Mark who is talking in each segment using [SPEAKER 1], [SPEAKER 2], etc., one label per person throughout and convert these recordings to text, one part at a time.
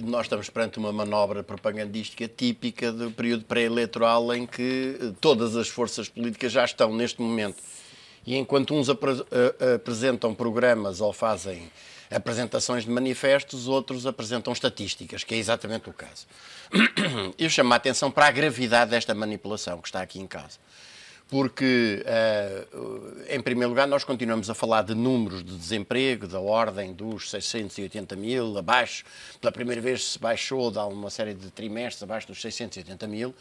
[SPEAKER 1] nós estamos perante uma manobra propagandística típica do período pré-eleitoral em que todas as forças políticas já estão neste momento. E enquanto uns apresentam programas ou fazem apresentações de manifestos, outros apresentam estatísticas, que é exatamente o caso. Eu chamo a atenção para a gravidade desta manipulação que está aqui em causa. Porque, em primeiro lugar, nós continuamos a falar de números de desemprego da ordem dos 680 mil, abaixo, pela primeira vez se baixou, dá uma série de trimestres, abaixo dos 680 mil,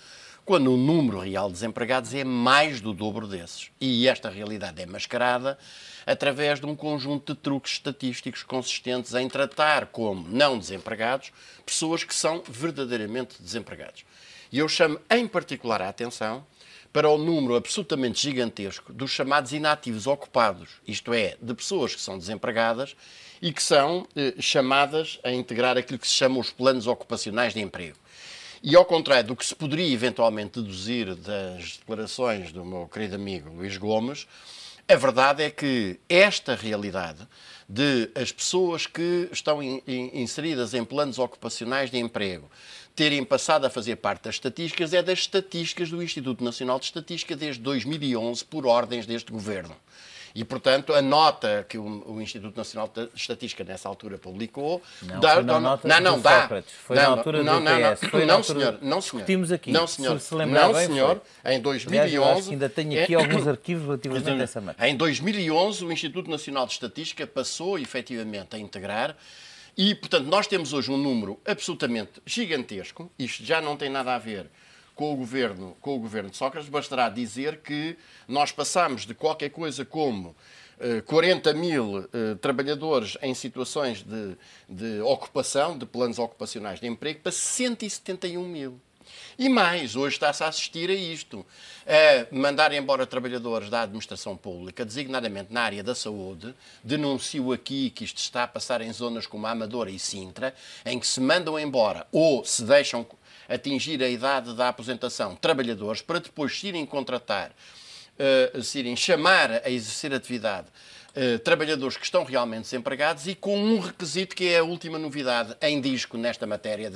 [SPEAKER 1] quando o número real de desempregados é mais do dobro desses. E esta realidade é mascarada através de um conjunto de truques estatísticos consistentes em tratar como não desempregados pessoas que são verdadeiramente desempregados. E eu chamo em particular a atenção para o número absolutamente gigantesco dos chamados inativos ocupados, isto é, de pessoas que são desempregadas e que são chamadas a integrar aquilo que se chama os planos ocupacionais de emprego. E ao contrário do que se poderia eventualmente deduzir das declarações do meu querido amigo Luís Gomes, a verdade é que esta realidade de as pessoas que estão inseridas em planos ocupacionais de emprego terem passado a fazer parte das estatísticas é das estatísticas do Instituto Nacional de Estatística desde 2011, por ordens deste governo. E, portanto, a nota que o Instituto Nacional de Estatística, nessa altura, publicou...
[SPEAKER 2] Não, foi na nota do Sócrates. Foi na altura do PS.
[SPEAKER 1] Não, senhor.
[SPEAKER 2] Discutimos aqui.
[SPEAKER 1] Não, senhor.
[SPEAKER 2] Se lembrar
[SPEAKER 1] não,
[SPEAKER 2] bem,
[SPEAKER 1] senhor. Em 2011...
[SPEAKER 2] Aliás, eu acho que ainda tenho aqui alguns arquivos relativamente a essa matéria.
[SPEAKER 1] Em 2011, o Instituto Nacional de Estatística passou, efetivamente, a integrar. E, portanto, nós temos hoje um número absolutamente gigantesco. Isto já não tem nada a ver com o governo de Sócrates. Bastará dizer que nós passamos de qualquer coisa como 40 mil trabalhadores em situações de ocupação, de planos ocupacionais de emprego, para 171 mil. E mais, hoje está-se a assistir a isto, a mandar embora trabalhadores da administração pública, designadamente na área da saúde. Denuncio aqui que isto está a passar em zonas como a Amadora e Sintra, em que se mandam embora ou se deixam atingir a idade da aposentação trabalhadores para depois se irem contratar, se irem chamar a exercer atividade trabalhadores que estão realmente desempregados e com um requisito que é a última novidade em disco nesta matéria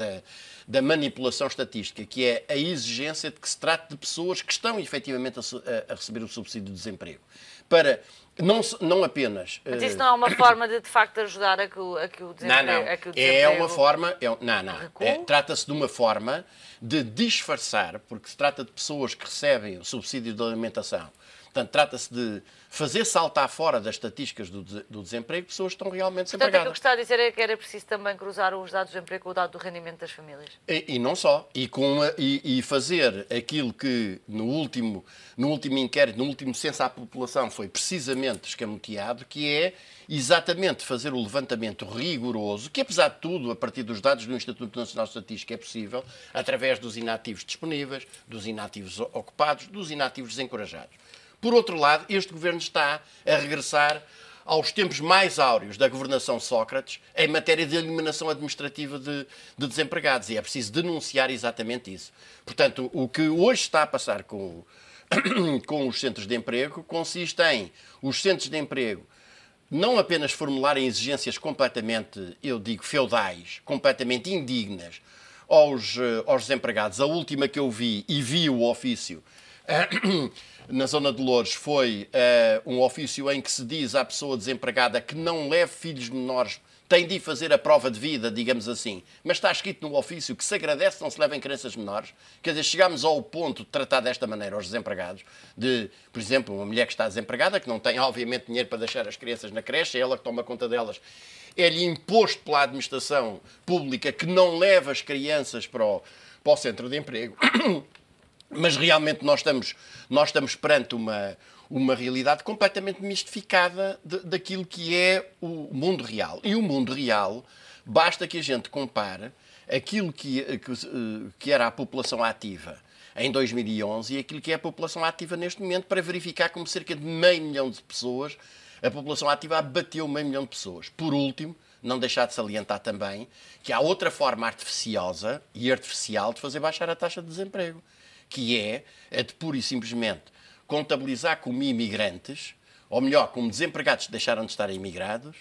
[SPEAKER 1] da manipulação estatística, que é a exigência de que se trate de pessoas que estão efetivamente a receber o subsídio de desemprego. Para não apenas...
[SPEAKER 3] Mas isso não é uma forma de facto, ajudar a que o desemprego...
[SPEAKER 1] É uma forma... Trata-se de uma forma de disfarçar, porque se trata de pessoas que recebem o subsídio de alimentação. Portanto, trata-se de fazer saltar fora das estatísticas do desemprego pessoas que estão realmente desempregadas.
[SPEAKER 3] Portanto, o que está a dizer é que era preciso também cruzar os dados do emprego com o dado do rendimento das famílias.
[SPEAKER 1] E não só. E fazer aquilo que no último inquérito, no último censo à população foi precisamente escamoteado, que é exatamente fazer o levantamento rigoroso, que apesar de tudo, a partir dos dados do Instituto Nacional de Estatística é possível, através dos inativos disponíveis, dos inativos ocupados, dos inativos desencorajados. Por outro lado, este governo está a regressar aos tempos mais áureos da governação Sócrates em matéria de eliminação administrativa de desempregados. E é preciso denunciar exatamente isso. Portanto, o que hoje está a passar com os centros de emprego consiste em os centros de emprego não apenas formularem exigências completamente, eu digo, feudais, completamente indignas aos desempregados. A última que eu vi, e vi o ofício na zona de Loures, foi um ofício em que se diz à pessoa desempregada que não leve filhos menores, tem de ir fazer a prova de vida, digamos assim. Mas está escrito no ofício que se agradece não se levem crianças menores. Quer dizer, chegamos ao ponto de tratar desta maneira os desempregados, de, por exemplo, uma mulher que está desempregada, que não tem, obviamente, dinheiro para deixar as crianças na creche, é ela que toma conta delas, é-lhe imposto pela administração pública que não leva as crianças para o centro de emprego. Mas realmente nós estamos perante uma realidade completamente mistificada daquilo que é o mundo real. E o mundo real, basta que a gente compare aquilo que era a população ativa em 2011 e aquilo que é a população ativa neste momento, para verificar como cerca de 500 mil pessoas, a população ativa abateu 500 mil pessoas. Por último, não deixar de salientar também que há outra forma artificiosa e artificial de fazer baixar a taxa de desemprego, que é a de pura e simplesmente contabilizar como imigrantes, ou melhor, como desempregados que deixaram de estar imigrados,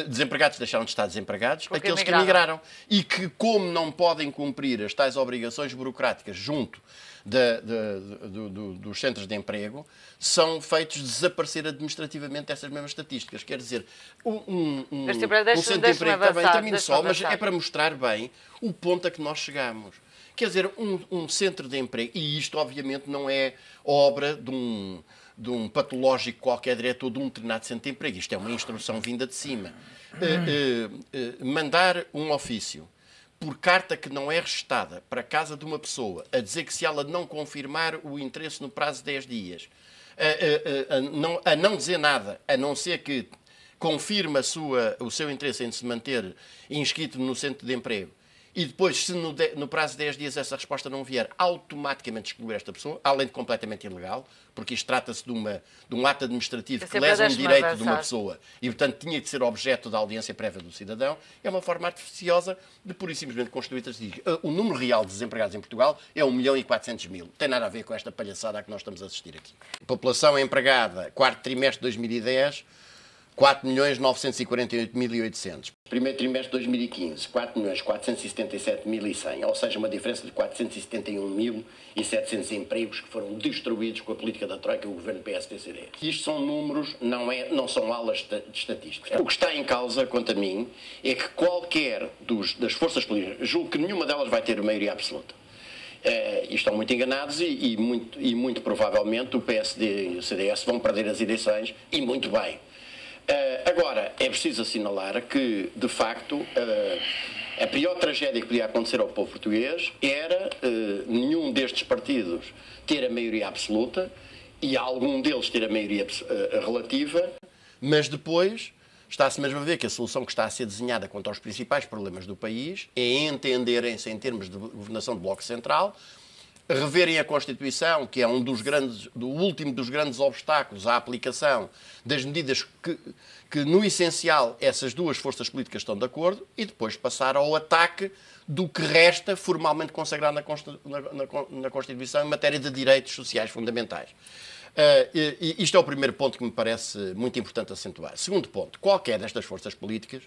[SPEAKER 1] desempregados deixaram de estar desempregados, porque aqueles que emigraram. E que, como não podem cumprir as tais obrigações burocráticas junto dos centros de emprego, são feitos desaparecer administrativamente essas mesmas estatísticas. Quer dizer, um centro de emprego também termina só, mas é para mostrar bem o ponto a que nós chegamos. Quer dizer, um centro de emprego, e isto obviamente não é obra de um patológico qualquer diretor de um determinado centro de emprego. Isto é uma instrução vinda de cima. Mandar um ofício por carta que não é registada para a casa de uma pessoa, a dizer que se ela não confirmar o interesse no prazo de 10 dias, a não dizer nada, a não ser que confirme o seu interesse em se manter inscrito no centro de emprego, e depois, se no prazo de 10 dias essa resposta não vier, automaticamente excluir esta pessoa, além de completamente ilegal, porque isto trata-se de um ato administrativo que lesa um direito de uma pessoa e, portanto, tinha de ser objeto da audiência prévia do cidadão, é uma forma artificiosa de, pura e simplesmente, construir o número real de desempregados em Portugal é 1.400.000. Não tem nada a ver com esta palhaçada a que nós estamos a assistir aqui. População empregada, quarto trimestre de 2010, 4.948.800. Primeiro trimestre de 2015, 4.477.100, ou seja, uma diferença de 471.700 empregos que foram destruídos com a política da Troika e o governo PSD-CDS. Isto são números, não são aulas de estatísticas. O que está em causa, quanto a mim, é que qualquer das forças políticas, julgo que nenhuma delas vai ter maioria absoluta. E estão muito enganados e muito provavelmente o PSD e o CDS vão perder as eleições, e muito bem. Agora, é preciso assinalar que, de facto, a pior tragédia que podia acontecer ao povo português era nenhum destes partidos ter a maioria absoluta e algum deles ter a maioria relativa, mas depois está-se mesmo a ver que a solução que está a ser desenhada quanto aos principais problemas do país é entenderem-se em termos de governação de bloco central, reverem a Constituição, que é do último dos grandes obstáculos à aplicação das medidas que, no essencial, essas duas forças políticas estão de acordo, e depois passar ao ataque do que resta formalmente consagrado na Constituição em matéria de direitos sociais fundamentais. Isto é o primeiro ponto que me parece muito importante acentuar. Segundo ponto, qualquer destas forças políticas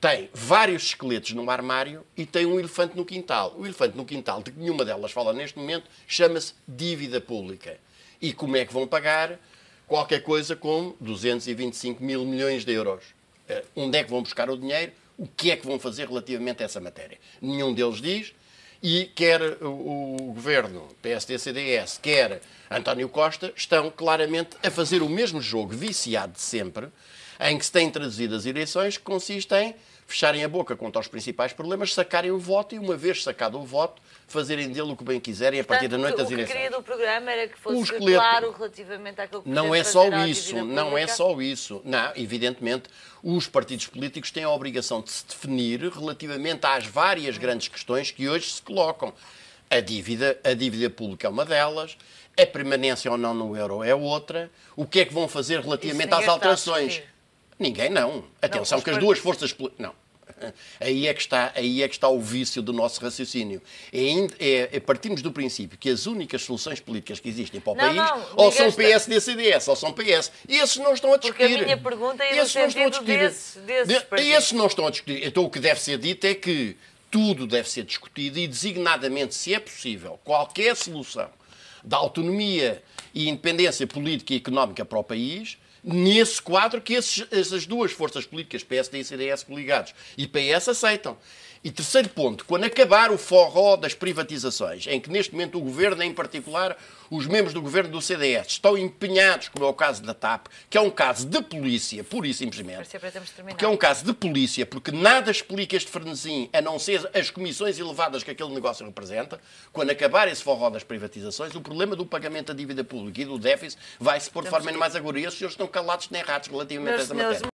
[SPEAKER 1] tem vários esqueletos num armário e tem um elefante no quintal. O elefante no quintal, de que nenhuma delas fala neste momento, chama-se dívida pública. E como é que vão pagar? Qualquer coisa como 225 mil milhões de euros. Onde é que vão buscar o dinheiro? O que é que vão fazer relativamente a essa matéria? Nenhum deles diz. E quer o governo PSD-CDS, quer António Costa, estão claramente a fazer o mesmo jogo viciado de sempre, em que se têm traduzido as eleições, que consiste em fecharem a boca quanto aos principais problemas, sacarem o voto e, uma vez sacado o voto, fazerem dele o que bem quiserem a partir da noite das eleições.
[SPEAKER 3] O que queria do programa era que fosse claro relativamente àquilo que
[SPEAKER 1] não é só isso, não é só isso. Não, evidentemente, os partidos políticos têm a obrigação de se definir relativamente às várias grandes questões que hoje se colocam. A dívida pública é uma delas, a permanência ou não no euro é outra, o que é que vão fazer relativamente às alterações? Ninguém não. Atenção que as duas forças... Não. Aí é que está o vício do nosso raciocínio. Partimos do princípio que as únicas soluções políticas que existem para o país ou são PSD-CDS ou são PS. E esses não estão a discutir.
[SPEAKER 3] Porque a minha pergunta é no sentido desses partidos.
[SPEAKER 1] Esses não estão a discutir. Então o que deve ser dito é que tudo deve ser discutido e, designadamente, se é possível, qualquer solução da autonomia e independência política e económica para o país, nesse quadro que essas duas forças políticas, PSD e CDS coligados, e PS, aceitam. E terceiro ponto, quando acabar o forró das privatizações, em que neste momento o Governo, em particular os membros do Governo do CDS, estão empenhados, como é o caso da TAP, que é um caso de polícia, pura e simplesmente, que é um caso de polícia, porque nada explica este frenesim, a não ser as comissões elevadas que aquele negócio representa. Quando acabar esse forró das privatizações, o problema do pagamento da dívida pública e do déficit vai-se pôr de forma ainda mais agora. E os senhores estão calados nem ratos relativamente a essa matéria.